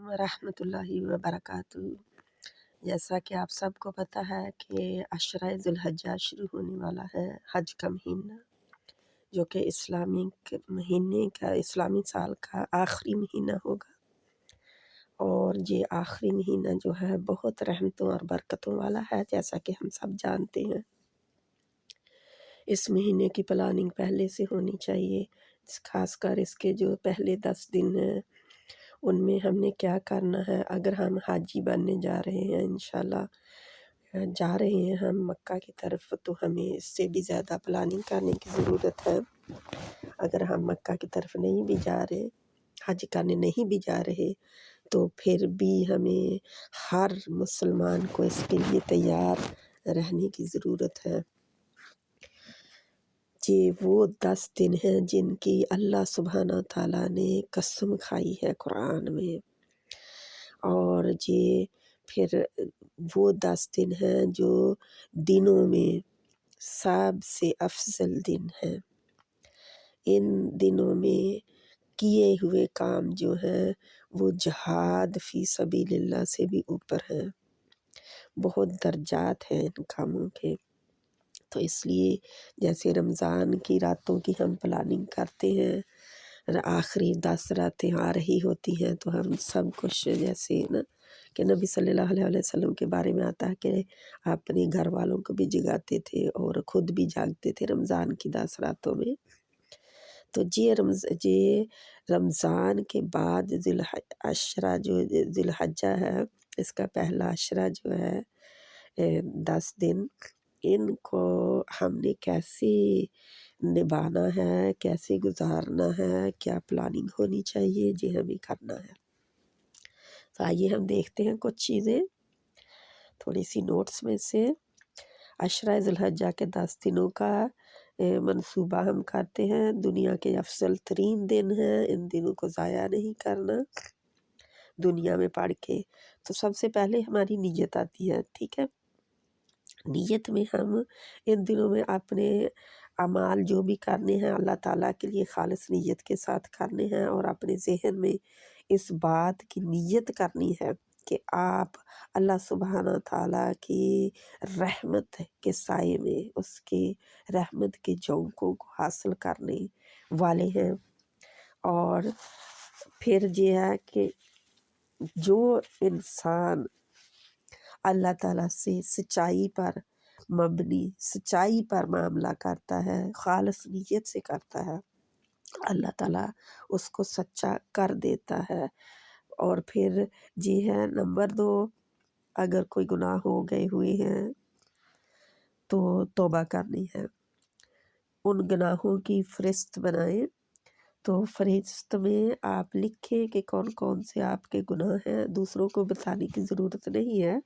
वरहमतुल्लाहि वबरकातुहू। जैसा कि आप सबको पता है कि अशरा ज़ुल्हज्जा शुरू होने वाला है, हज का महीना, जो कि इस्लामी साल का आखिरी महीना होगा। और ये आखिरी महीना जो है बहुत रहमतों और बरकतों वाला है, जैसा कि हम सब जानते हैं। इस महीने की प्लानिंग पहले से होनी चाहिए, खासकर इसके जो पहले 10 दिन हैं उनमें हमने क्या करना है। अगर हम हाजी बनने जा रहे हैं, इंशाल्लाह जा रहे हैं हम मक्का की तरफ, तो हमें इससे भी ज़्यादा प्लानिंग करने की ज़रूरत है। अगर हम मक्का की तरफ नहीं भी जा रहे, हज करने नहीं भी जा रहे, तो फिर भी हमें हर मुसलमान को इसके लिए तैयार रहने की ज़रूरत है। ये वो 10 दिन हैं जिनकी अल्लाह सुब्हाना ताला ने कसम खाई है कुरान में। और ये फिर वो 10 दिन हैं जो दिनों में सबसे अफ़ज़ल दिन हैं। इन दिनों में किए हुए काम जो हैं वो जिहाद फ़ी सबीलिल्लाह से भी ऊपर हैं। बहुत दर्जात हैं इन कामों के। तो इसलिए जैसे रमज़ान की रातों की हम प्लानिंग करते हैं, आखिरी 10 रातें आ रही होती हैं, तो हम सब कुछ जैसे ना कि नबी सल्लल्लाहु अलैहि वसल्लम के बारे में आता है कि अपने घर वालों को भी जगाते थे और ख़ुद भी जागते थे रमज़ान की 10 रातों में। तो ये रमज़ान के बाद ज़ुल्हज्जा है, इसका पहला अशरा जो है 10 दिन, इनको हमने कैसे निभाना है, कैसे गुजारना है, क्या प्लानिंग होनी चाहिए, ये हमें करना है। तो आइए हम देखते हैं कुछ चीज़ें थोड़ी सी नोट्स में से। अशरा ज़ुल्हज्जा के 10 दिनों का मंसूबा हम करते हैं। दुनिया के अफ़ज़ल तरीन दिन हैं, इन दिनों को ज़ाया नहीं करना दुनिया में पढ़ के। तो सबसे पहले हमारी नीयत आती है, ठीक है। नीयत में हम इन दिनों में अपने अमाल जो भी करने हैं अल्लाह ताला के लिए खालिस नीयत के साथ करने हैं, और अपने ज़हन में इस बात की नीयत करनी है कि आप अल्लाह सुब्हाना ताला की रहमत के साए में उसके रहमत के झोंकों को हासिल करने वाले हैं। और फिर ये है कि जो इंसान अल्लाह ताला से सच्चाई पर मबनी, सच्चाई पर मामला करता है, खालिस नीयत से करता है, अल्लाह ताला उसको सच्चा कर देता है। और फिर ये है नंबर 2, अगर कोई गुनाह हो गए हुए हैं तो तौबा करनी है। उन गुनाहों की फ़हरिस्त बनाएं। तो फ़हरिस्त में आप लिखें कि कौन कौन से आपके गुनाह हैं, दूसरों को बताने की ज़रूरत नहीं है,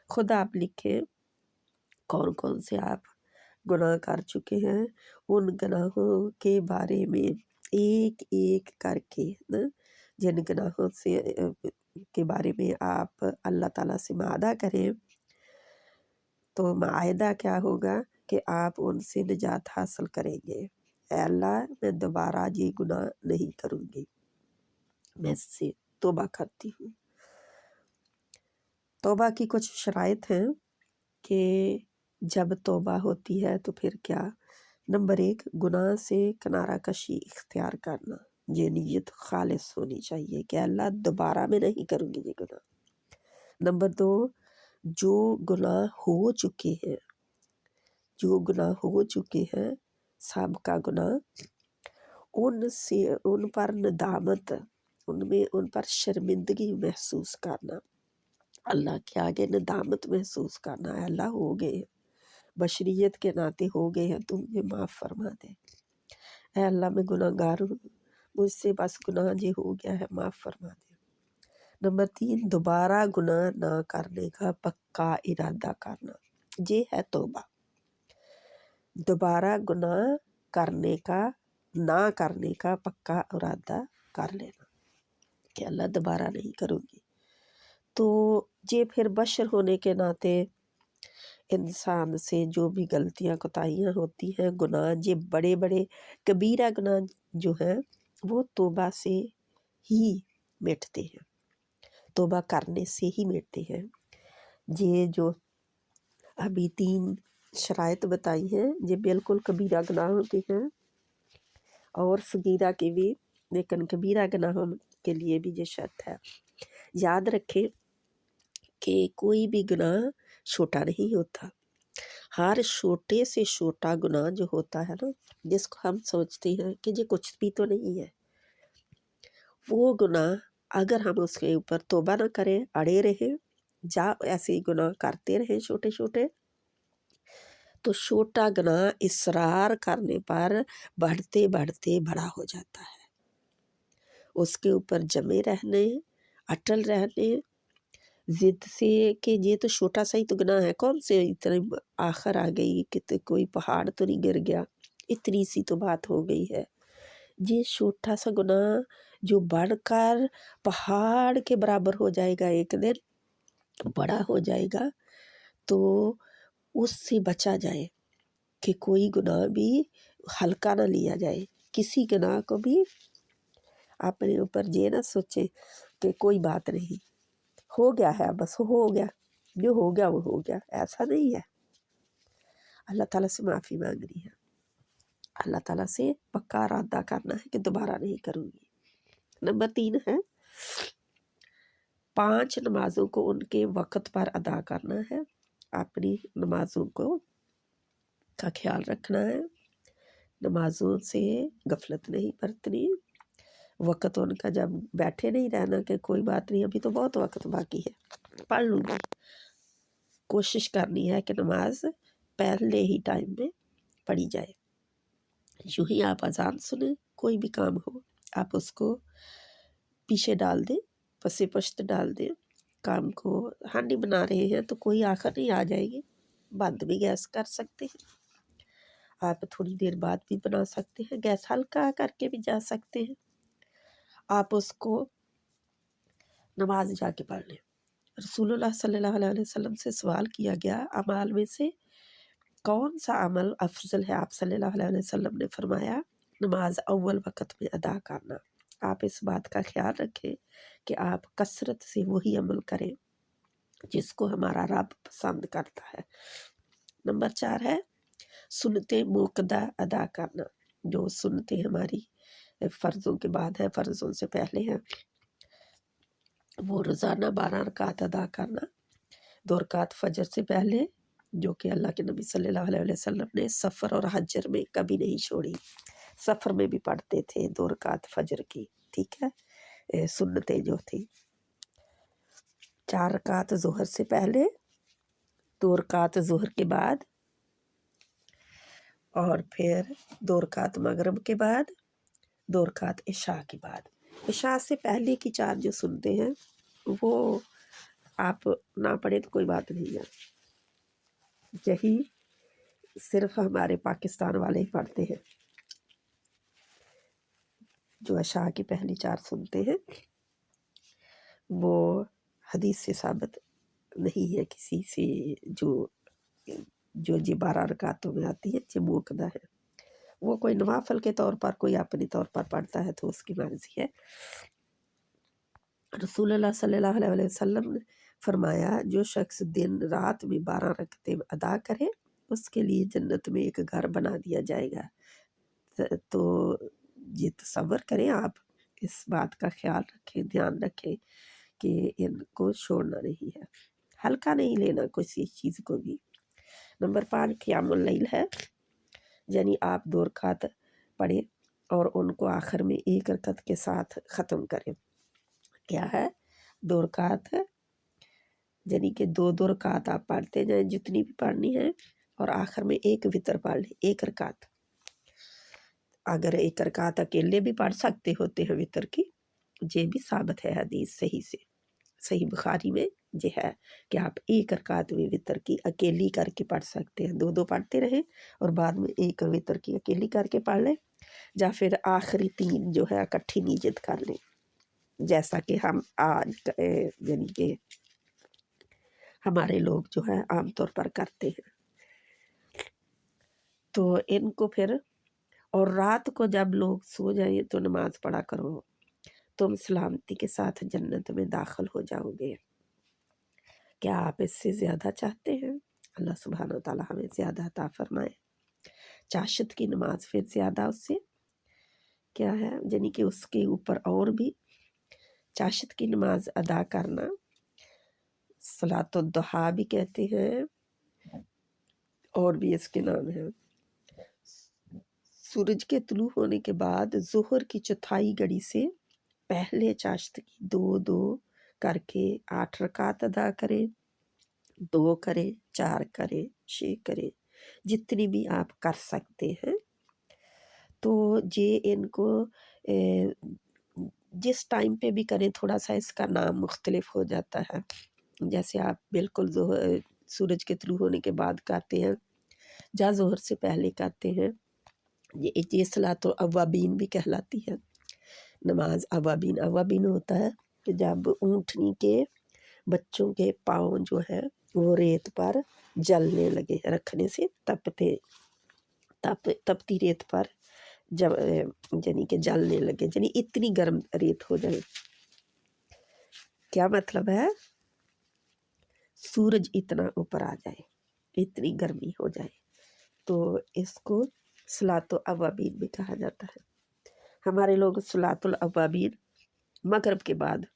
खुद आप लिखें कौन कौन से आप गुनाह कर चुके हैं। उन गुनाहों के बारे में एक एक करके ना, जिन गुनाहों से के बारे में आप अल्लाह ताला से मादा करें, तो मायदा क्या होगा कि आप उनसे निजात हासिल करेंगे। ऐ अल्लाह, मैं दोबारा ये गुनाह नहीं करूँगी, मैं इससे तौबा करती हूँ। तौबा की कुछ शराइत हैं कि जब तौबा होती है तो फिर क्या। नंबर 1, गुनाह से किनारा कशी इख्तियार करना। ये नीयत खालिस होनी चाहिए कि अल्लाह दोबारा मैं नहीं करूँगी ये गुनाह। नंबर 2, जो गुनाह हो चुके हैं, जो गुनाह हो चुके हैं साबिक़ा गुनाह, उनसे उन पर नदामत, उन पर शर्मिंदगी महसूस करना, अल्लाह के आगे नदामत महसूस करना है। अल्लाह हो गए हैं, बशरियत के नाते हो गए हैं, तुम मुझे माफ़ फरमा दे। ऐ अल्लाह, मैं गुनाहगार हूँ, मुझसे बस गुनाह ये हो गया है, माफ़ फरमा दे। नंबर 3, दोबारा गुनाह ना करने का पक्का इरादा करना, ये है तौबा। दोबारा गुनाह करने का, ना करने का पक्का इरादा कर लेना कि अल्लाह दोबारा नहीं करूँगी। तो ये फिर बशर होने के नाते इंसान से जो भी गलतियाँ कोताहियाँ होती हैं, गुनाह, ये बड़े बड़े कबीरा गुनाह जो हैं वो तौबा से ही मिटते हैं। तौबा करने से ही मिटते हैं। ये जो अभी 3 शराइत बताई हैं ये बिल्कुल कबीरा गुनाहों की हैं और सगीरा की भी, लेकिन कबीरा गुनाहों के लिए भी ये शर्त है। याद रखें कि कोई भी गुनाह छोटा नहीं होता। हर छोटे से छोटा गुनाह जो होता है ना, जिसको हम सोचते हैं कि ये कुछ भी तो नहीं है, वो गुनाह अगर हम उसके ऊपर तौबा ना करें, अड़े रहें, जा ऐसे गुनाह करते रहें छोटे छोटे, तो छोटा गुनाह इसरार करने पर बढ़ते बढ़ते बड़ा हो जाता है। उसके ऊपर जमे रहने, अटल रहने, जिद से कि ये तो छोटा सा ही तो गुनाह है, कौन से इतनी आखिर आ गई कि तो कोई पहाड़ तो नहीं गिर गया, इतनी सी तो बात हो गई है। ये छोटा सा गुनाह जो बढ़कर पहाड़ के बराबर हो जाएगा, एक दिन बड़ा हो जाएगा, तो उससे बचा जाए कि कोई गुनाह भी हल्का ना लिया जाए। किसी गुनाह को भी अपने ऊपर ये ना सोचे कि कोई बात नहीं, हो गया है, बस हो गया, जो हो गया वो हो गया, ऐसा नहीं है। अल्लाह ताला से माफ़ी मांगनी है, अल्लाह ताला से पक्का इरादा करना है कि दोबारा नहीं करूँगी। नंबर 3 है 5 नमाज़ों को उनके वक़्त पर अदा करना है। अपनी नमाज़ों को का ख्याल रखना है, नमाज़ों से गफलत नहीं बरतनी, वक़्त उनका जब बैठे नहीं रहना कि कोई बात नहीं, अभी तो बहुत वक़्त बाकी है, पढ़ लूँगी। कोशिश करनी है कि नमाज पहले ही टाइम में पढ़ी जाए। यूँ ही आप अजान सुने, कोई भी काम हो, आप उसको पीछे डाल दें, पसे पश्त डाल दें। काम को हांडी बना रहे हैं तो कोई आखिर नहीं आ जाएगी, बंद भी गैस कर सकते हैं, आप थोड़ी देर बाद भी बना सकते हैं, गैस हल्का करके भी जा सकते हैं। आप उसको नमाज जाके पढ़ लें। रसूलुल्लाह सल्लल्लाहु अलैहि वसल्लम से सवाल किया गया, अमाल में से कौन सा अमल अफजल है? आप सल्लल्लाहु अलैहि वसल्लम ने फरमाया, नमाज अव्वल वक़्त में अदा करना। आप इस बात का ख्याल रखें कि आप कसरत से वही अमल करें जिसको हमारा रब पसंद करता है। नंबर 4 है सुन्नते मुक्कदा अदा करना। जो सुन्नतें हमारी फ़र्ज़ों के बाद है, फ़र्ज़ों से पहले है, वो रोज़ाना 12 रकात अदा करना। 2 रकात फ़जर से पहले, जो कि अल्लाह के नबी सल्लल्लाहु अलैहि वसल्लम ने सफ़र और हज्र में कभी नहीं छोड़ी। सफ़र में भी पढ़ते थे 2 रकात फ़जर की, ठीक है, सुन्नतें जो थी। 4 रकात ज़ोहर से पहले, 2 रकात ज़ोहर के बाद, और फिर 2 रकात मगरिब के बाद, 2 रकात इशा के बाद। इशा से पहले की 4 जो सुनते हैं वो आप ना पढ़ें तो कोई बात नहीं है, यही सिर्फ हमारे पाकिस्तान वाले ही पढ़ते हैं, जो इशा की पहली 4 सुनते हैं। वो हदीस से साबित नहीं है किसी से, जो जी 12 रकातों में आती है, ये मुक्कदा है। वो कोई नवाफल के तौर पर, कोई अपने तौर पर पढ़ता है तो उसकी मर्जी है। रसूलुल्लाह सल्लल्लाहु अलैहि वसल्लम ने फरमाया, जो शख्स दिन रात में 12 रकतें अदा करे उसके लिए जन्नत में एक घर बना दिया जाएगा। तो ये तसव्वुर करें आप, इस बात का ख्याल रखें, ध्यान रखें कि इनको छोड़ना नहीं है, हल्का नहीं लेना किसी चीज़ को भी। नंबर 5 क़ियामुल लैल है, यानी आप 2 रकात पढ़ें और उनको आखिर में 1 रकत के साथ ख़त्म करें। क्या है? 2 रकात, यानी कि 2-2 रकात आप पढ़ते जाएँ जितनी भी पढ़नी है, और आखिर में 1 वितर पढ़ लें, 1 रकात। अगर 1 रकात अकेले भी पढ़ सकते होते हैं वितर की, ये भी साबित है हदीस सही से, सही बुखारी में ये है कि आप 1 रकात में वितर की अकेली करके पढ़ सकते हैं। 2-2 पढ़ते रहें और बाद में 1 वितर की अकेली करके पढ़ लें, या फिर आखिरी 3 जो है इकट्ठी नीयत कर लें, जैसा कि हम आज यानी कि हमारे लोग जो है आमतौर पर करते हैं। तो इनको फिर, और रात को जब लोग सो जाएं तो नमाज़ पढ़ा करो, तुम सलामती के साथ जन्नत में दाखिल हो जाओगे। क्या आप इससे ज़्यादा चाहते हैं? अल्लाह सुब्हान व तआला हमें ज़्यादा अता फरमाए। चाशत की नमाज फिर ज़्यादा उससे क्या है, यानी कि उसके ऊपर और भी चाशत की नमाज अदा करना, सलातुल दुहा भी कहते हैं, और भी इसके नाम हैं। सूरज के तुलू होने के बाद ज़ोहर की चौथाई घड़ी से पहले चाशत की 2-2 करके 8 रकात अदा करें, 2 करें, 4 करें, 6 करें, जितनी भी आप कर सकते हैं। तो ये इनको जिस टाइम पे भी करें थोड़ा सा इसका नाम मुख्तलिफ हो जाता है। जैसे आप बिल्कुल सूरज के तुलू होने के बाद करते हैं या ज़ोहर से पहले करते हैं, ये सलातुल अव्वाबीन भी कहलाती है नमाज। अव्वाबीन अव्वाबीन होता है कि जब ऊँटनी के बच्चों के पाँव जो है वो रेत पर जलने लगे, रखने से तपती रेत पर जब यानी कि जलने लगे, यानी इतनी गर्म रेत हो जाए। क्या मतलब है? सूरज इतना ऊपर आ जाए, इतनी गर्मी हो जाए, तो इसको सलातुल अव्वाबीन भी कहा जाता है। हमारे लोग सलातुल अव्वाबीन मगरिब के बाद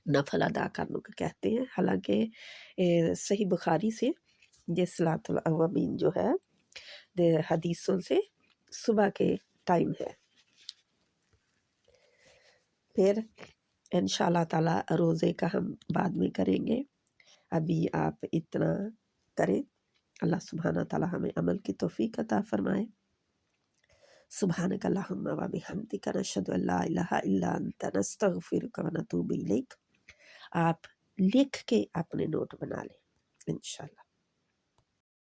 नफल अदा करने को कहते हैं। हालांकि सही बुखारी से ये सलातुल अव्वाबीन जो है हदीसों से सुबह के टाइम है। फिर इंशाअल्लाह ताला रोज़े का हम बाद में करेंगे, अभी आप इतना करें। अल्लाह सुब्हाना ताला हमें अमल की तौफीक अता फरमाए। सुब्हानक अल्लाहुम्मा व बिहम्दिका नशहदु अल्ला इलाहा इल्ला अंता नस्तगफिरुका व नतूबु इलैक। आप लिख के अपने नोट बना लें इंशाअल्लाह।